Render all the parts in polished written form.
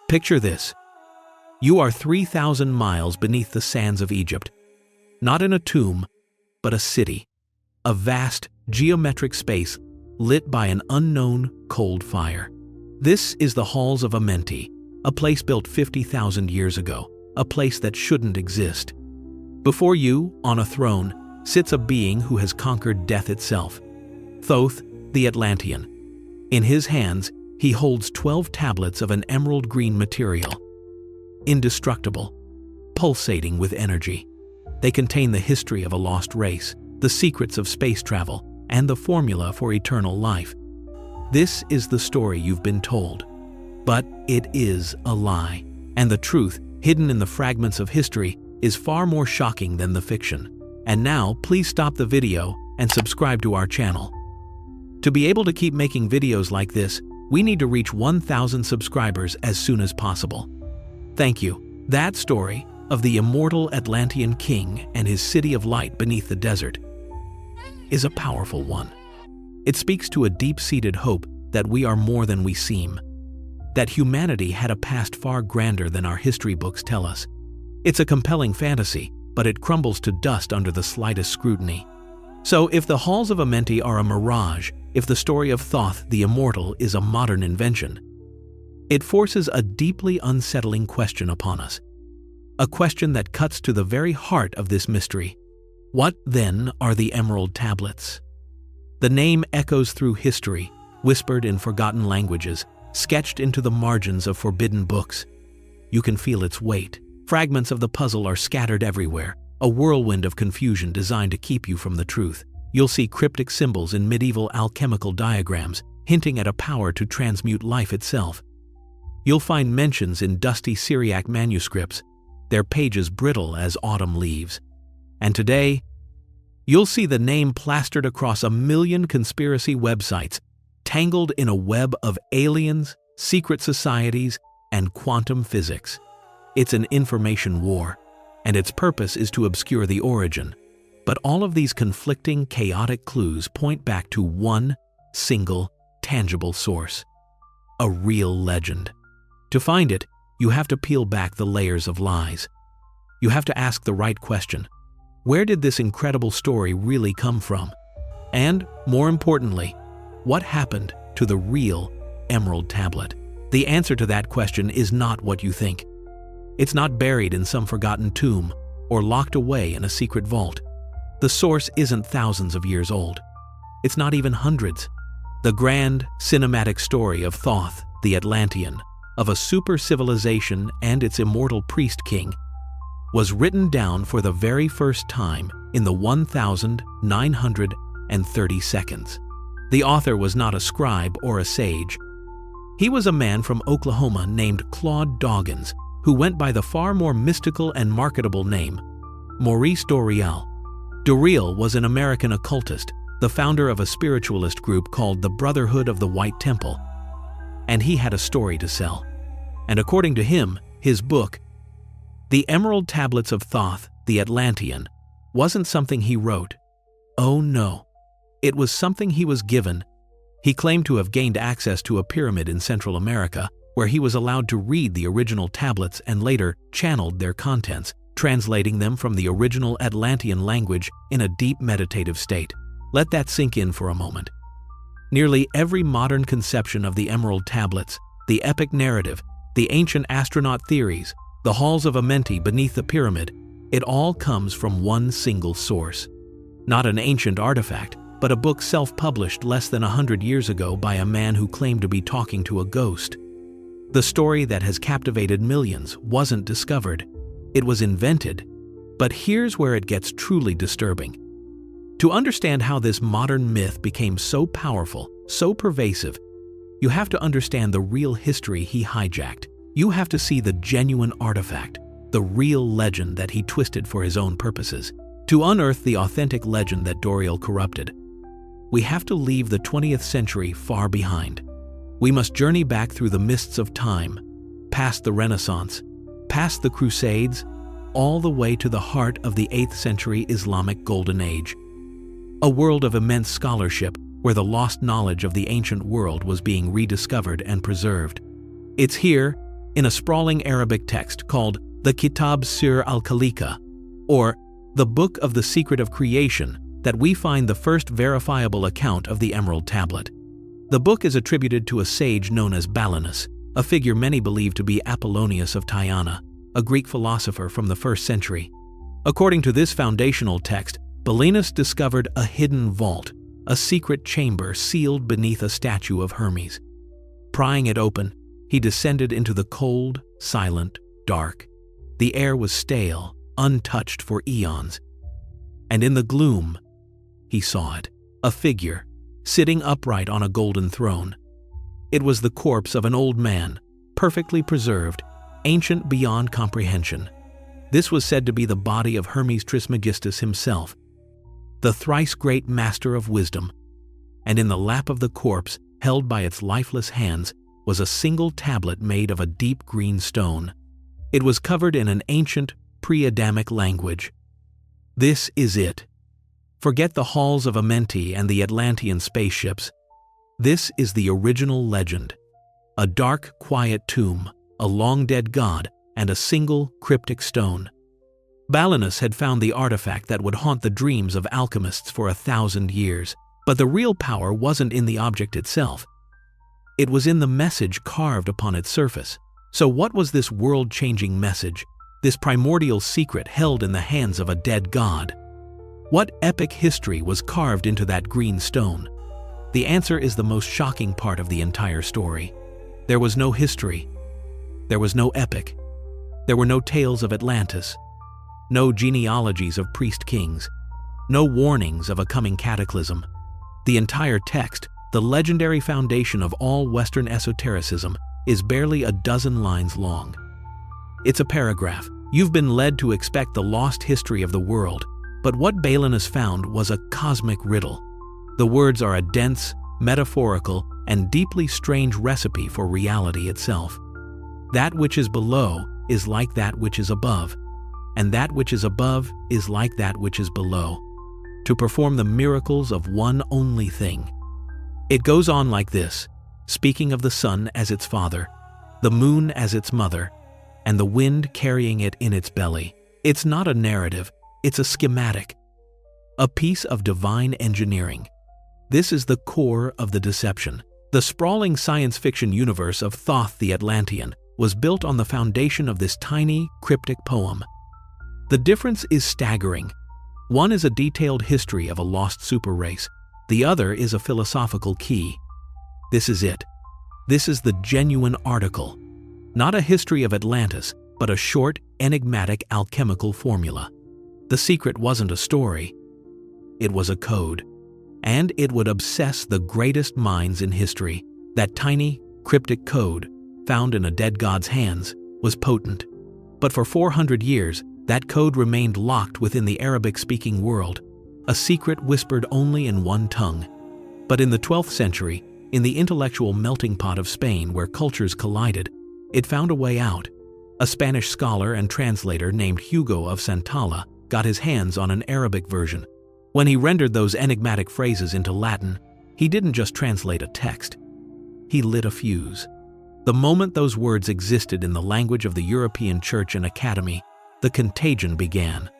Picture this. You are 3,000 miles beneath the sands of Egypt. Not in a tomb, but a city. A vast, geometric space lit by an unknown, cold fire. This is the halls of Amenti, a place built 50,000 years ago, a place that shouldn't exist. Before you, on a throne, sits a being who has conquered death itself. Thoth, the Atlantean. In his hands, he holds 12 tablets of an emerald green material. Indestructible, pulsating with energy. They contain the history of a lost race, the secrets of space travel, and the formula for eternal life. This is the story you've been told. But it is a lie, and the truth, hidden in the fragments of history, is far more shocking than the fiction. And now, please stop the video and subscribe to our channel. To be able to keep making videos like this, we need to reach 1,000 subscribers as soon as possible. Thank you. That story of the immortal Atlantean king and his city of light beneath the desert is a powerful one. It speaks to a deep-seated hope that we are more than we seem, that humanity had a past far grander than our history books tell us. It's a compelling fantasy, but it crumbles to dust under the slightest scrutiny. So if the halls of Amenti are a mirage, if the story of Thoth, the immortal, is a modern invention, it forces a deeply unsettling question upon us. A question that cuts to the very heart of this mystery. What, then, are the Emerald Tablets? The name echoes through history, whispered in forgotten languages, sketched into the margins of forbidden books. You can feel its weight. Fragments of the puzzle are scattered everywhere, a whirlwind of confusion designed to keep you from the truth. You'll see cryptic symbols in medieval alchemical diagrams, hinting at a power to transmute life itself. You'll find mentions in dusty Syriac manuscripts, their pages brittle as autumn leaves. And today, you'll see the name plastered across 1 million conspiracy websites, tangled in a web of aliens, secret societies, and quantum physics. It's an information war, and its purpose is to obscure the origin. But all of these conflicting, chaotic clues point back to one single, tangible source: a real legend. To find it, you have to peel back the layers of lies. You have to ask the right question. Where did this incredible story really come from? And, more importantly, what happened to the real Emerald Tablet? The answer to that question is not what you think. It's not buried in some forgotten tomb or locked away in a secret vault. The source isn't thousands of years old. It's not even hundreds. The grand, cinematic story of Thoth, the Atlantean, of a super civilization and its immortal priest king, was written down for the very first time in the 1,930 seconds. The author was not a scribe or a sage. He was a man from Oklahoma named Claude Doggins, who went by the far more mystical and marketable name, Maurice Doreal. Doreal was an American occultist, the founder of a spiritualist group called the Brotherhood of the White Temple. And he had a story to sell. And according to him, his book, The Emerald Tablets of Thoth, the Atlantean, wasn't something he wrote. Oh no, it was something he was given. He claimed to have gained access to a pyramid in Central America, where he was allowed to read the original tablets and later channeled their contents, translating them from the original Atlantean language in a deep meditative state. Let that sink in for a moment. Nearly every modern conception of the Emerald Tablets, the epic narrative, the ancient astronaut theories, the halls of Amenti beneath the pyramid, it all comes from one single source. Not an ancient artifact, but a book self-published less than 100 years ago by a man who claimed to be talking to a ghost. The story that has captivated millions wasn't discovered. It was invented. But here's where it gets truly disturbing. To understand how this modern myth became so powerful, so pervasive, you have to understand the real history he hijacked. You have to see the genuine artifact, the real legend that he twisted for his own purposes. To unearth the authentic legend that Doreal corrupted, we have to leave the 20th century far behind. We must journey back through the mists of time, past the Renaissance, past the Crusades, all the way to the heart of the 8th century Islamic Golden Age. A world of immense scholarship where the lost knowledge of the ancient world was being rediscovered and preserved. It's here, in a sprawling Arabic text called the Kitab Sir al-Khalika, or the Book of the Secret of Creation, that we find the first verifiable account of the Emerald Tablet. The book is attributed to a sage known as Balinus, a figure many believe to be Apollonius of Tyana, a Greek philosopher from the 1st century. According to this foundational text, Balinus discovered a hidden vault, a secret chamber sealed beneath a statue of Hermes. Prying it open, he descended into the cold, silent, dark. The air was stale, untouched for eons. And in the gloom, he saw it, a figure, sitting upright on a golden throne. It was the corpse of an old man, perfectly preserved, ancient beyond comprehension. This was said to be the body of Hermes Trismegistus himself, the thrice great master of wisdom. And in the lap of the corpse, held by its lifeless hands, was a single tablet made of a deep green stone. It was covered in an ancient, pre-Adamic language. This is it. Forget the halls of Amenti and the Atlantean spaceships. This is the original legend. A dark, quiet tomb, a long-dead god, and a single, cryptic stone. Balinus had found the artifact that would haunt the dreams of alchemists for 1,000 years. But the real power wasn't in the object itself. It was in the message carved upon its surface. So what was this world-changing message, this primordial secret held in the hands of a dead god? What epic history was carved into that green stone? The answer is the most shocking part of the entire story. There was no history. There was no epic. There were no tales of Atlantis. No genealogies of priest-kings. No warnings of a coming cataclysm. The entire text, the legendary foundation of all Western esotericism, is barely a dozen lines long. It's a paragraph. You've been led to expect the lost history of the world, but what Balinus found was a cosmic riddle. The words are a dense, metaphorical, and deeply strange recipe for reality itself. That which is below is like that which is above, and that which is above is like that which is below, to perform the miracles of one only thing. It goes on like this, speaking of the sun as its father, the moon as its mother, and the wind carrying it in its belly. It's not a narrative, it's a schematic, a piece of divine engineering. This is the core of the deception. The sprawling science fiction universe of Thoth the Atlantean was built on the foundation of this tiny, cryptic poem. The difference is staggering. One is a detailed history of a lost super race. The other is a philosophical key. This is it. This is the genuine article. Not a history of Atlantis, but a short, enigmatic alchemical formula. The secret wasn't a story. It was a code. And it would obsess the greatest minds in history. That tiny, cryptic code, found in a dead god's hands, was potent. But for 400 years, that code remained locked within the Arabic-speaking world, a secret whispered only in one tongue. But in the 12th century, in the intellectual melting pot of Spain where cultures collided, it found a way out. A Spanish scholar and translator named Hugo of Santalla got his hands on an Arabic version. When he rendered those enigmatic phrases into Latin, he didn't just translate a text. He lit a fuse. The moment those words existed in the language of the European church and academy, the contagion began.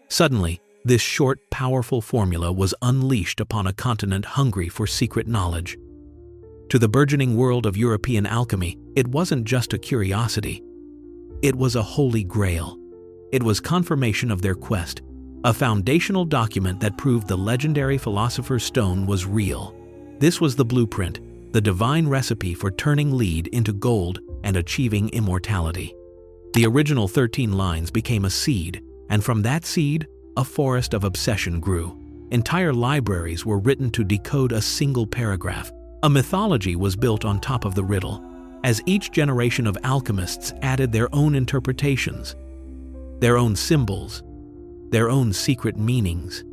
Suddenly, this short, powerful formula was unleashed upon a continent hungry for secret knowledge. To the burgeoning world of European alchemy, it wasn't just a curiosity. It was a holy grail. It was confirmation of their quest, a foundational document that proved the legendary philosopher's stone was real. This was the blueprint, the divine recipe for turning lead into gold and achieving immortality. The original 13 lines became a seed, and from that seed, a forest of obsession grew. Entire libraries were written to decode a single paragraph. A mythology was built on top of the riddle, as each generation of alchemists added their own interpretations, their own symbols, their own secret meanings.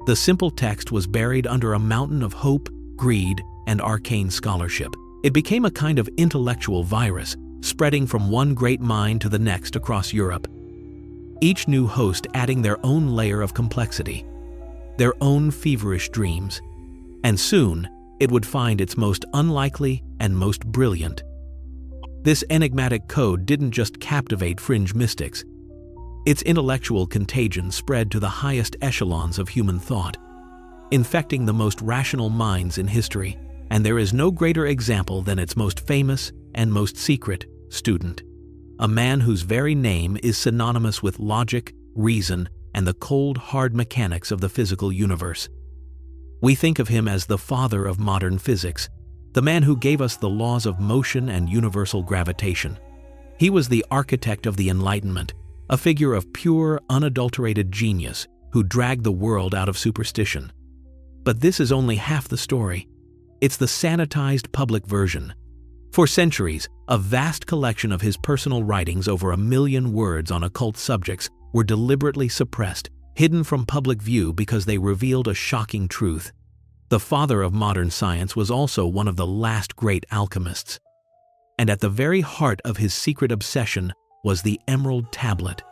The simple text was buried under a mountain of hope, greed, and arcane scholarship. It became a kind of intellectual virus, spreading from one great mind to the next across Europe. Each new host adding their own layer of complexity, their own feverish dreams. And soon, it would find its most unlikely and most brilliant. This enigmatic code didn't just captivate fringe mystics. Its intellectual contagion spread to the highest echelons of human thought, infecting the most rational minds in history, and there is no greater example than its most famous and most secret student, a man whose very name is synonymous with logic, reason, and the cold, hard mechanics of the physical universe. We think of him as the father of modern physics, the man who gave us the laws of motion and universal gravitation. He was the architect of the Enlightenment, a figure of pure, unadulterated genius who dragged the world out of superstition. But this is only half the story. It's the sanitized public version. For centuries, a vast collection of his personal writings, over 1 million words on occult subjects, were deliberately suppressed, hidden from public view because they revealed a shocking truth. The father of modern science was also one of the last great alchemists. And at the very heart of his secret obsession was the Emerald Tablet.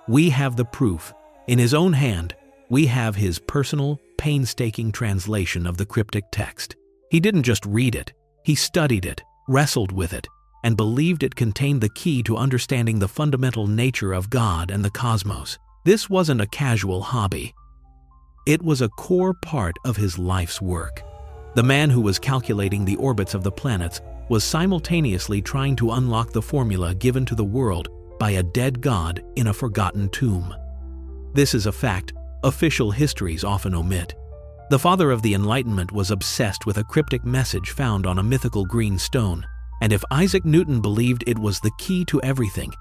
We have the proof. In his own hand, we have his personal, painstaking translation of the cryptic text. He didn't just read it, he studied it, wrestled with it, and believed it contained the key to understanding the fundamental nature of God and the cosmos. This wasn't a casual hobby. It was a core part of his life's work. The man who was calculating the orbits of the planets was simultaneously trying to unlock the formula given to the world by a dead god in a forgotten tomb. This is a fact official histories often omit. The father of the Enlightenment was obsessed with a cryptic message found on a mythical green stone, and if Isaac Newton believed it was the key to everything,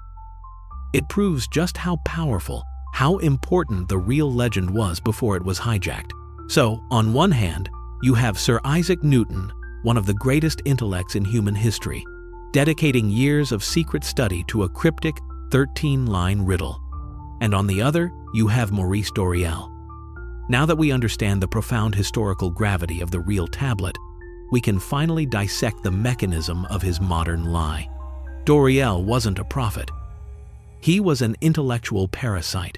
it proves just how powerful, how important the real legend was before it was hijacked. So, on one hand, you have Sir Isaac Newton, one of the greatest intellects in human history, dedicating years of secret study to a cryptic 13-line riddle. And on the other, you have Maurice Doreal. Now that we understand the profound historical gravity of the real tablet, we can finally dissect the mechanism of his modern lie. Doreal wasn't a prophet. He was an intellectual parasite.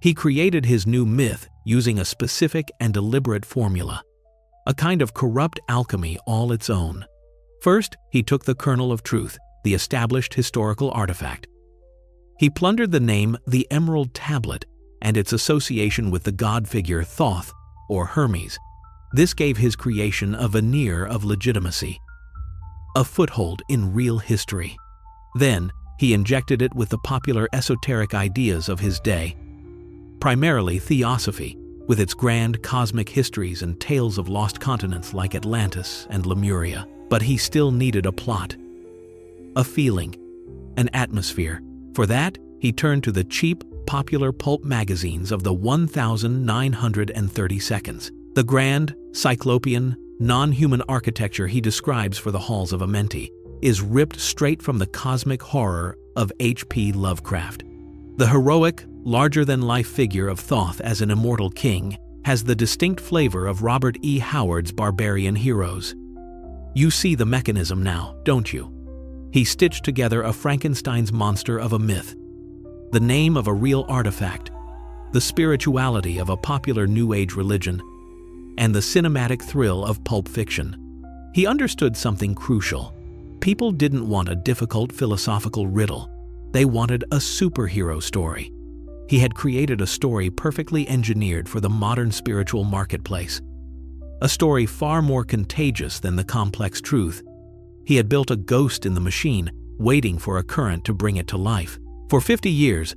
He created his new myth using a specific and deliberate formula, a kind of corrupt alchemy all its own. First, he took the kernel of truth, the established historical artifact. He plundered the name the Emerald Tablet and its association with the god figure Thoth, or Hermes. This gave his creation a veneer of legitimacy, a foothold in real history. Then, he injected it with the popular esoteric ideas of his day, primarily theosophy, with its grand cosmic histories and tales of lost continents like Atlantis and Lemuria. But he still needed a plot, a feeling, an atmosphere. For that, he turned to the cheap, popular pulp magazines of the 1930 seconds. The grand, cyclopean, non-human architecture he describes for the halls of Amenti is ripped straight from the cosmic horror of H.P. Lovecraft. The heroic, larger-than-life figure of Thoth as an immortal king has the distinct flavor of Robert E. Howard's barbarian heroes. You see the mechanism now, don't you? He stitched together a Frankenstein's monster of a myth, the name of a real artifact, the spirituality of a popular New Age religion, and the cinematic thrill of pulp fiction. He understood something crucial. People didn't want a difficult philosophical riddle. They wanted a superhero story. He had created a story perfectly engineered for the modern spiritual marketplace. A story far more contagious than the complex truth. He had built a ghost in the machine, waiting for a current to bring it to life. For 50 years,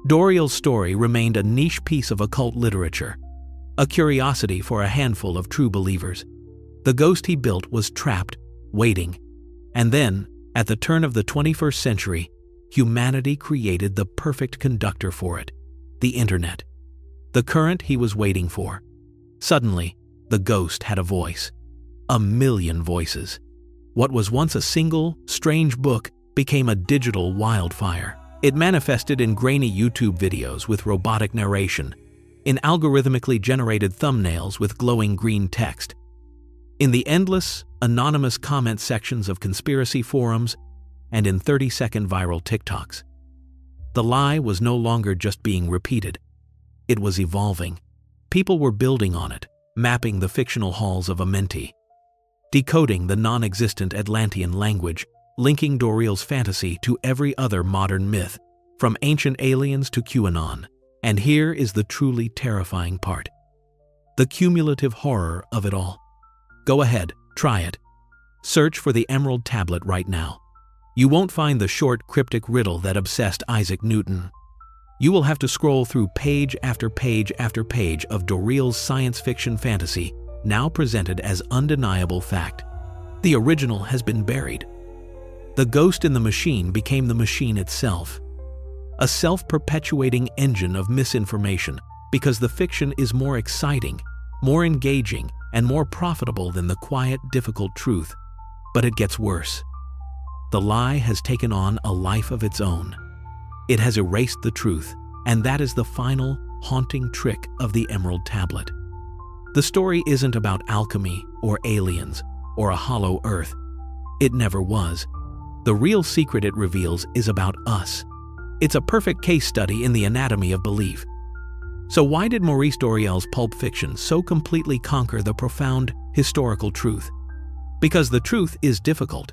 Doreal's story remained a niche piece of occult literature, a curiosity for a handful of true believers. The ghost he built was trapped, waiting. And then, at the turn of the 21st century, humanity created the perfect conductor for it, the internet. The current he was waiting for. Suddenly, the ghost had a voice. 1 million voices. What was once a single, strange book became a digital wildfire. It manifested in grainy YouTube videos with robotic narration, in algorithmically generated thumbnails with glowing green text, in the endless, anonymous comment sections of conspiracy forums, and in 30-second viral TikToks. The lie was no longer just being repeated. It was evolving. People were building on it, mapping the fictional halls of Amenti, decoding the non-existent Atlantean language, linking Doreal's fantasy to every other modern myth, from ancient aliens to QAnon. And here is the truly terrifying part: the cumulative horror of it all. Go ahead, try it. Search for the Emerald Tablet right now. You won't find the short, cryptic riddle that obsessed Isaac Newton. You will have to scroll through page after page after page of Doreal's science fiction fantasy, now presented as undeniable fact. The original has been buried. The ghost in the machine became the machine itself. A self-perpetuating engine of misinformation, because the fiction is more exciting, more engaging, and more profitable than the quiet, difficult truth. But it gets worse. The lie has taken on a life of its own. It has erased the truth, and that is the final, haunting trick of the Emerald Tablet. The story isn't about alchemy or aliens or a hollow earth. It never was. The real secret it reveals is about us. It's a perfect case study in the anatomy of belief. So why did Maurice Doreal's pulp fiction so completely conquer the profound historical truth? Because the truth is difficult.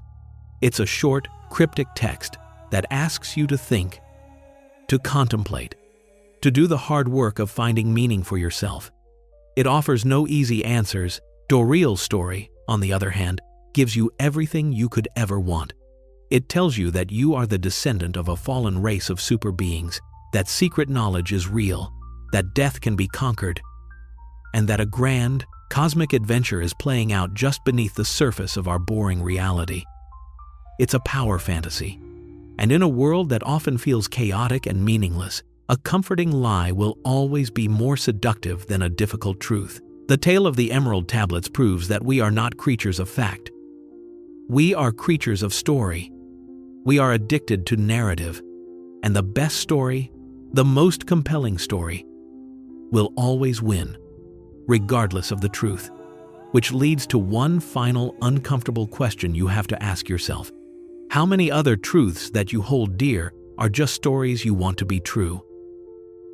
It's a short, cryptic text that asks you to think, to contemplate, to do the hard work of finding meaning for yourself. It offers no easy answers. Doreal's story, on the other hand, gives you everything you could ever want. It tells you that you are the descendant of a fallen race of super beings, that secret knowledge is real, that death can be conquered, and that a grand, cosmic adventure is playing out just beneath the surface of our boring reality. It's a power fantasy, and in a world that often feels chaotic and meaningless, a comforting lie will always be more seductive than a difficult truth. The tale of the Emerald Tablets proves that we are not creatures of fact. We are creatures of story. We are addicted to narrative, and the best story, the most compelling story, will always win, regardless of the truth. Which leads to one final uncomfortable question you have to ask yourself. How many other truths that you hold dear are just stories you want to be true?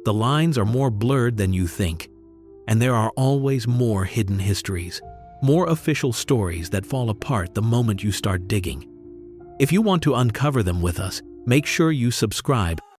The lines are more blurred than you think, and there are always more hidden histories, more official stories that fall apart the moment you start digging. If you want to uncover them with us, make sure you subscribe